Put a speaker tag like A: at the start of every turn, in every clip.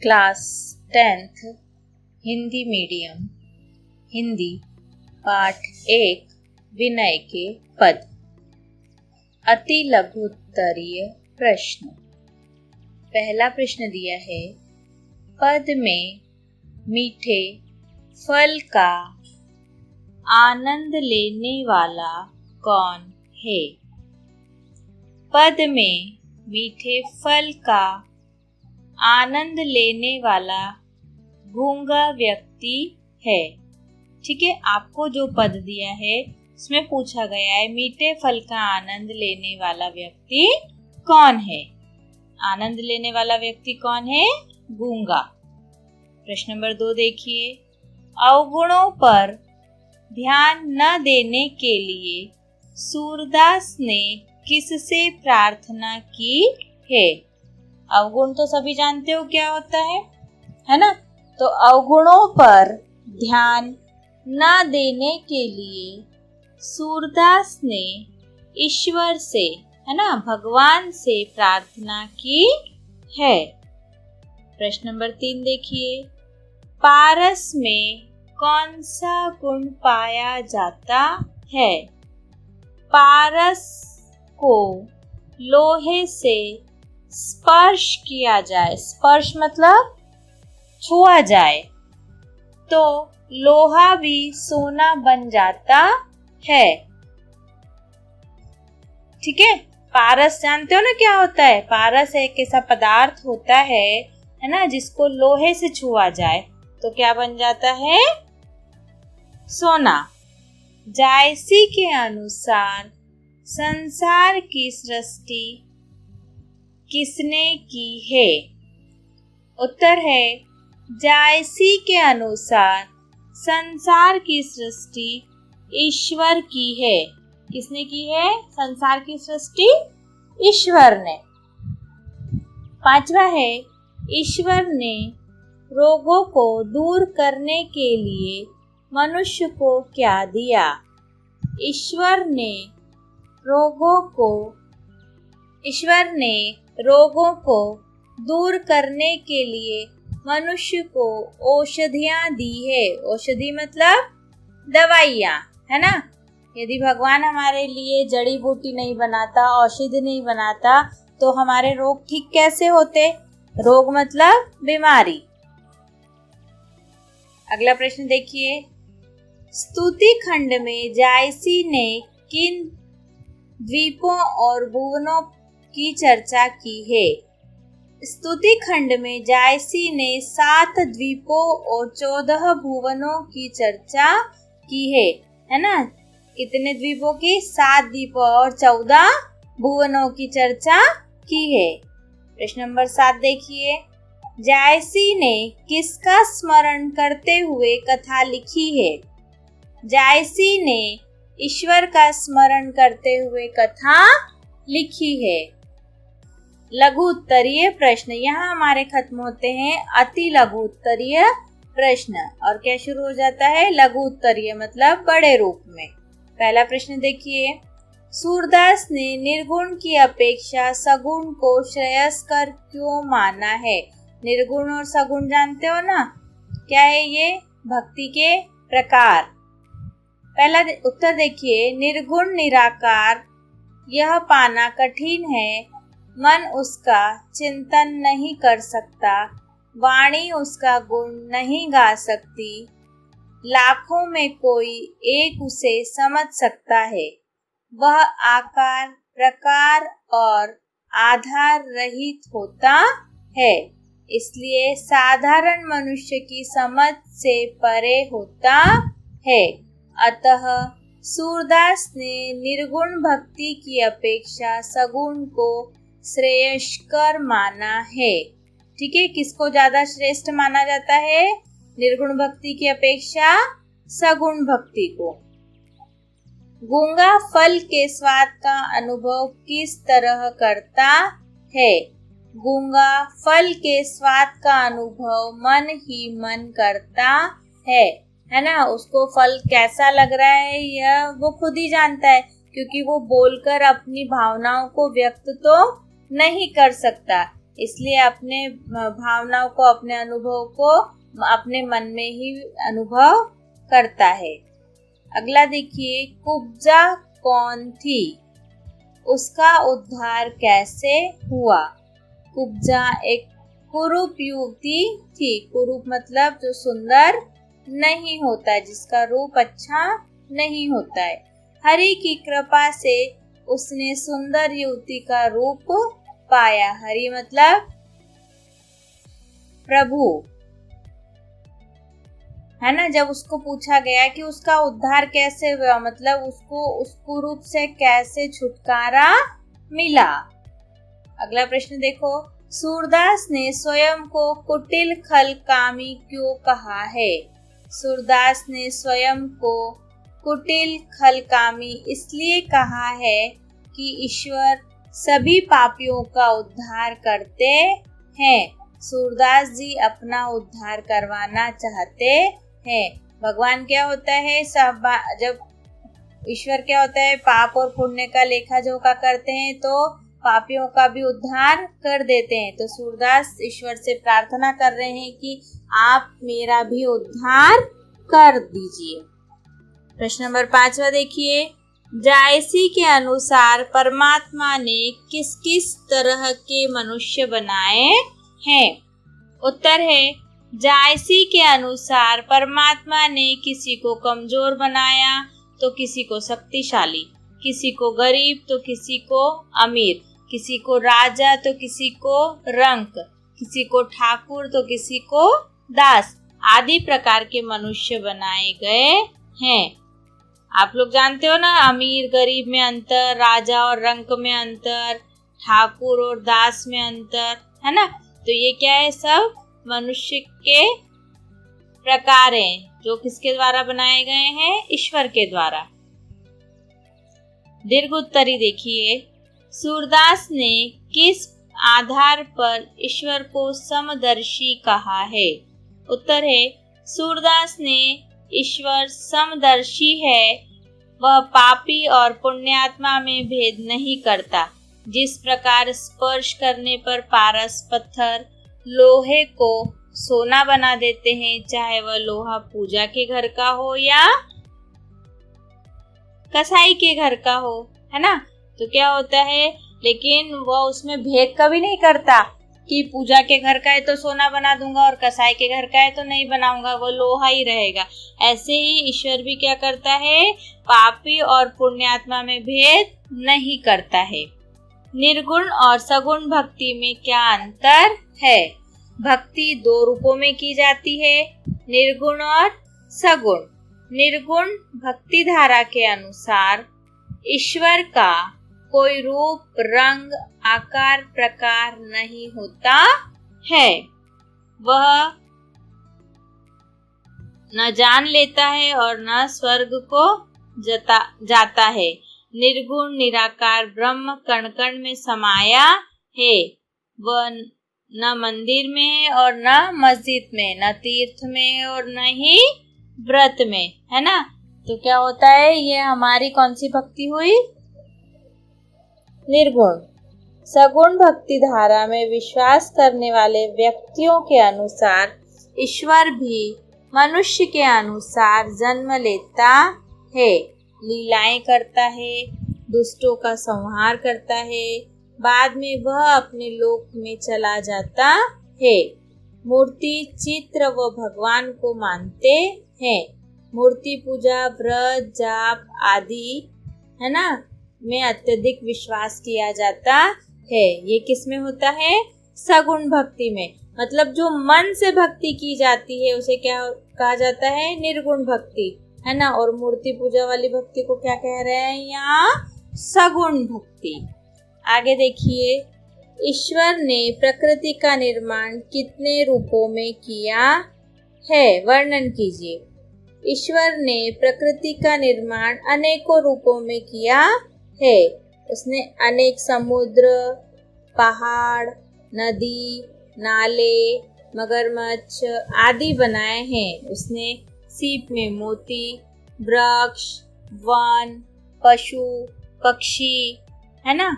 A: Class 10th Hindi medium Hindi पाठ 1 विनय के पद। अति लघुत्तरीय प्रश्न। पहला प्रश्न दिया है, पद में मीठे फल का आनंद लेने वाला कौन है? पद में मीठे फल का आनंद लेने वाला गूंगा व्यक्ति है। ठीक है, आपको जो पद दिया है उसमें पूछा गया है मीठे फल का आनंद लेने वाला व्यक्ति कौन है? आनंद लेने वाला व्यक्ति कौन है? गूंगा। प्रश्न नंबर 2 देखिए, अवगुणों पर ध्यान न देने के लिए सूरदास ने किससे प्रार्थना की है? अवगुण तो सभी जानते हो क्या होता है ना? तो अवगुणों पर ध्यान न देने के लिए सूरदास ने ईश्वर से, है ना, भगवान से प्रार्थना की है। प्रश्न नंबर 3 देखिए, पारस में कौन सा गुण पाया जाता है? पारस को लोहे से स्पर्श किया जाए, स्पर्श मतलब छुआ जाए, तो लोहा भी सोना बन जाता है। ठीक है, पारस जानते हो ना क्या होता है? पारस एक ऐसा पदार्थ होता है ना, जिसको लोहे से छुआ जाए तो क्या बन जाता है? सोना। जायसी के अनुसार संसार की सृष्टि किसने की है? उत्तर है, जायसी के अनुसार संसार की सृष्टि ईश्वर की है। किसने की है संसार की सृष्टि? ईश्वर ने। 5वां है, ईश्वर ने रोगों को दूर करने के लिए मनुष्य को क्या दिया? ईश्वर ने रोगों को दूर करने के लिए मनुष्य को औषधियाँ दी है। औषधि मतलब दवाइयाँ, है ना? यदि भगवान हमारे लिए जड़ी बूटी नहीं बनाता, औषधि नहीं बनाता, तो हमारे रोग ठीक कैसे होते? रोग मतलब बीमारी। अगला प्रश्न देखिए, स्तुति खंड में जायसी ने किन द्वीपों और भुवनों की चर्चा की है? स्तुति खंड में जायसी ने 7 द्वीपों और 14 भुवनों की चर्चा की है ना? कितने द्वीपों की? 7 द्वीपों और 14 भुवनों की चर्चा की है। प्रश्न नंबर 7 देखिए, जायसी ने किसका स्मरण करते हुए कथा लिखी है? जायसी ने ईश्वर का स्मरण करते हुए कथा लिखी है। लघु उत्तरीय प्रश्न यहाँ हमारे खत्म होते हैं अति लघु उत्तरीय प्रश्न, और क्या शुरू हो जाता है? लघु उत्तरीय मतलब बड़े रूप में। पहला प्रश्न देखिए, सूरदास ने निर्गुण की अपेक्षा सगुण को श्रेयस्कर क्यों माना है? निर्गुण और सगुण जानते हो ना? क्या है ये? भक्ति के प्रकार। पहला उत्तर देखिए, निर्गुण निराकार यह पाना कठिन है, मन उसका चिंतन नहीं कर सकता, वाणी उसका गुण नहीं गा सकती, लाखों में कोई एक उसे समझ सकता है, वह आकार प्रकार और आधार रहित होता है, इसलिए साधारण मनुष्य की समझ से परे होता है। अतः सूरदास ने निर्गुण भक्ति की अपेक्षा सगुण को श्रेयस्कर माना है। ठीक है, किसको ज्यादा श्रेष्ठ माना जाता है? निर्गुण भक्ति की अपेक्षा सगुण भक्ति को। गूंगा फल के स्वाद का अनुभव किस तरह करता है? गूंगा फल के स्वाद का अनुभव मन ही मन करता है ना? उसको फल कैसा लग रहा है यह वो खुद ही जानता है, क्योंकि वो बोलकर अपनी भावनाओं को व्यक्त तो नहीं कर सकता, इसलिए अपने भावनाओं को, अपने अनुभव को अपने मन में ही अनुभव करता है। अगला देखिए, कुब्जा कौन थी, उसका उद्धार कैसे हुआ। कुब्जा एक कुरूप युवती थी। कुरूप मतलब जो सुंदर नहीं होता है, जिसका रूप अच्छा नहीं होता है। हरि की कृपा से उसने सुंदर युवती का रूप पाया। हरि मतलब प्रभु, है ना। जब उसको पूछा गया कि उसका उद्धार कैसे हुआ, मतलब उसको उस कुरूप से कैसे छुटकारा मिला। अगला प्रश्न देखो, सूरदास ने स्वयं को कुटिल खल कामी क्यों कहा है। सूरदास ने स्वयं को कुटिल खल कामी इसलिए कहा है कि ईश्वर सभी पापियों का उद्धार करते हैं। सूरदास जी अपना उद्धार करवाना चाहते हैं। भगवान क्या होता है, सब जब ईश्वर क्या होता है, पाप और पुण्य का लेखा जोखा करते हैं तो पापियों का भी उद्धार कर देते हैं। तो सूरदास ईश्वर से प्रार्थना कर रहे हैं कि आप मेरा भी उद्धार कर दीजिए। प्रश्न नंबर 5 देखिए, जायसी के अनुसार परमात्मा ने किस किस तरह के मनुष्य बनाए हैं। उत्तर है, जायसी के अनुसार परमात्मा ने किसी को कमजोर बनाया तो किसी को शक्तिशाली, किसी को गरीब तो किसी को अमीर, किसी को राजा तो किसी को रंक, किसी को ठाकुर तो किसी को दास आदि प्रकार के मनुष्य बनाए गए हैं। आप लोग जानते हो ना, अमीर गरीब में अंतर, राजा और रंक में अंतर, ठाकुर और दास में अंतर, है ना। तो ये क्या है, सब मनुष्य के प्रकार हैं जो किसके द्वारा बनाए गए हैं, ईश्वर के द्वारा। दीर्घ उत्तरी देखिए, सूरदास ने किस आधार पर ईश्वर को समदर्शी कहा है। उत्तर है, सूरदास ने ईश्वर समदर्शी है, वह पापी और पुण्यात्मा में भेद नहीं करता। जिस प्रकार स्पर्श करने पर पारस पत्थर लोहे को सोना बना देते हैं, चाहे वह लोहा पूजा के घर का हो या कसाई के घर का हो, है ना। तो क्या होता है, लेकिन वह उसमें भेद कभी नहीं करता कि पूजा के घर का है तो सोना बना दूंगा और कसाई के घर का है तो नहीं बनाऊंगा, वो लोहा ही रहेगा। ऐसे ही ईश्वर भी क्या करता है, पापी और पुण्यात्मा में भेद नहीं करता है। निर्गुण और सगुण भक्ति में क्या अंतर है। भक्ति 2 रूपों में की जाती है, निर्गुण और सगुण। निर्गुण भक्ति धारा के अनुसार ईश्वर का कोई रूप, रंग, आकार, प्रकार नहीं होता है। वह न जान लेता है और न स्वर्ग को जाता है। निर्गुण निराकार ब्रह्म कण कण में समाया है। वह न मंदिर में है और न मस्जिद में, न तीर्थ में और न ही व्रत में, है ना। तो क्या होता है, ये हमारी कौन सी भक्ति हुई, निर्गुण। सगुण भक्ति धारा में विश्वास करने वाले व्यक्तियों के अनुसार ईश्वर भी मनुष्य के अनुसार जन्म लेता है, लीलाएं करता है, दुष्टों का संहार करता है, बाद में वह अपने लोक में चला जाता है। मूर्ति, चित्र व भगवान को मानते हैं। मूर्ति पूजा, व्रत, जाप आदि, है ना, में अत्यधिक विश्वास किया जाता है। ये किस में होता है, सगुण भक्ति में। मतलब जो मन से भक्ति की जाती है उसे क्या कहा जाता है, निर्गुण भक्ति, है ना। और मूर्ति पूजा वाली भक्ति को क्या कह रहे हैं यहाँ, सगुण भक्ति। आगे देखिए, ईश्वर ने प्रकृति का निर्माण कितने रूपों में किया है, वर्णन कीजिए। ईश्वर ने प्रकृति का निर्माण अनेकों रूपों में किया है। उसने अनेक समुद्र, पहाड़, नदी, नाले, मगरमच्छ आदि बनाए हैं। उसने सीप में मोती, वृक्ष, वन, पशु, पक्षी, है ना,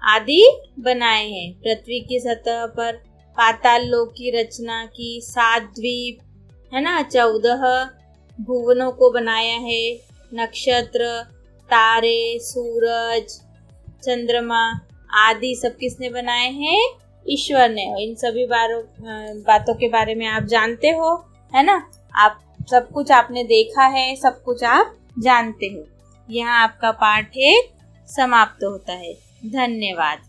A: आदि बनाए हैं। पृथ्वी की सतह पर पाताल लोक की रचना की, 7 द्वीप है ना, 14 भुवनों को बनाया है। नक्षत्र, तारे, सूरज, चंद्रमा आदि सब किसने बनाए हैं? ईश्वर ने। इन सभी बातों के बारे में आप जानते हो, है ना। आप सब कुछ आपने देखा है, सब कुछ आप जानते हो। यहाँ आपका पाठ 1 समाप्त होता है। धन्यवाद।